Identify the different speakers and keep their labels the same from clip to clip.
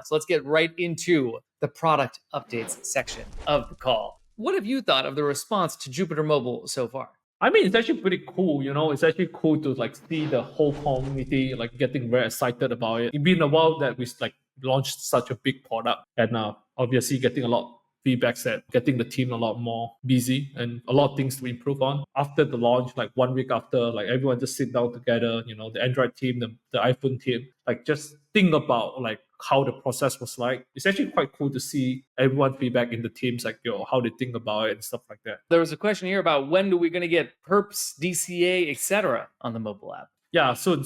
Speaker 1: So let's get right into the product updates section of the call. What have you thought of the response to Jupiter Mobile so far?
Speaker 2: I mean, it's actually pretty cool. It's actually cool to like see the whole community like getting very excited about it. It's been a while that we like launched such a big product, and obviously getting a lot of feedbacks that getting the team a lot more busy and a lot of things to improve on. After the launch, like 1 week after, like everyone just sit down together. The Android team, the iPhone team, like just think about like how the process was like. It's actually quite cool to see everyone feedback in the teams, like how they think about it and stuff like that.
Speaker 1: There was a question here about when do we going to get perps, DCA, etc. on the mobile app.
Speaker 2: Yeah, soon.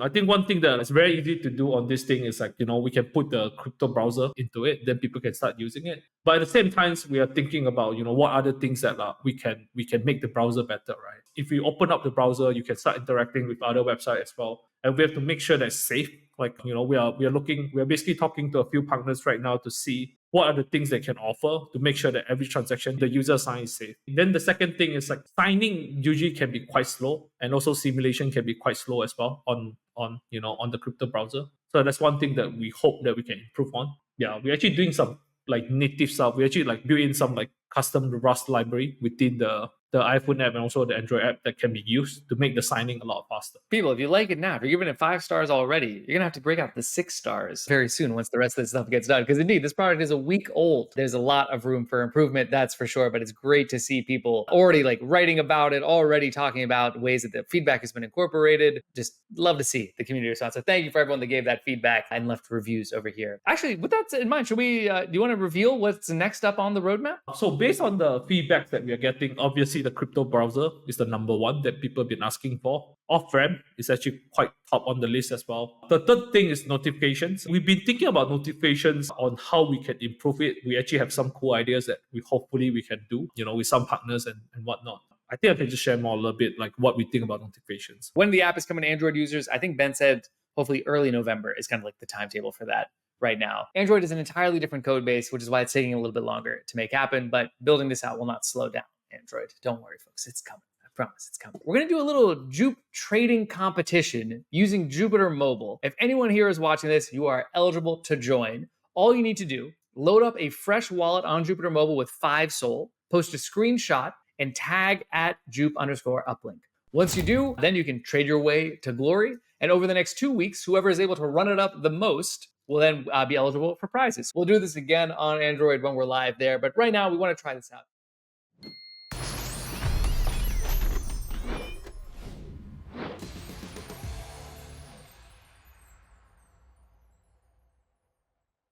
Speaker 2: I think one thing that is very easy to do on this thing is like, we can put the crypto browser into it, then people can start using it. But at the same time, we are thinking about, what other things that we can make the browser better, right? If we open up the browser, you can start interacting with other websites as well. And we have to make sure that it's safe. Like, we are basically talking to a few partners right now to see what are the things they can offer to make sure that every transaction the user sign is safe. Then the second thing is like signing usually can be quite slow, and also simulation can be quite slow as well on the crypto browser. So that's one thing that we hope that we can improve on. Yeah, we're actually doing some like native stuff. We actually like built in some like custom Rust library within the iPhone app and also the Android app that can be used to make the signing a lot faster.
Speaker 1: People, if you like it now, if you're giving it 5 stars already, you're going to have to break out the 6 stars very soon once the rest of this stuff gets done. Because indeed, this product is a week old. There's a lot of room for improvement, that's for sure. But it's great to see people already like writing about it, already talking about ways that the feedback has been incorporated. Just love to see the community response. So thank you for everyone that gave that feedback and left reviews over here. Actually, with that in mind, should we, do you want to reveal what's next up on the roadmap?
Speaker 2: So based on the feedback that we are getting, obviously the crypto browser is the number one that people have been asking for. Off-ramp is actually quite top on the list as well. The third thing is notifications. We've been thinking about notifications on how we can improve it. We actually have some cool ideas that hopefully we can do, with some partners and whatnot. I think I can just share more a little bit like what we think about notifications.
Speaker 1: When the app is coming to Android users, I think Ben said hopefully early November is kind of like the timetable for that right now. Android is an entirely different code base, which is why it's taking a little bit longer to make happen, but building this out will not slow down Android. Don't worry, folks. It's coming. I promise it's coming. We're going to do a little Jupe trading competition using Jupiter Mobile. If anyone here is watching this, you are eligible to join. All you need to do, load up a fresh wallet on Jupiter Mobile with 5 Sol, post a screenshot, and tag at Jupe_uplink. Once you do, then you can trade your way to glory. And over the next 2 weeks, whoever is able to run it up the most will then be eligible for prizes. We'll do this again on Android when we're live there. But right now, we want to try this out.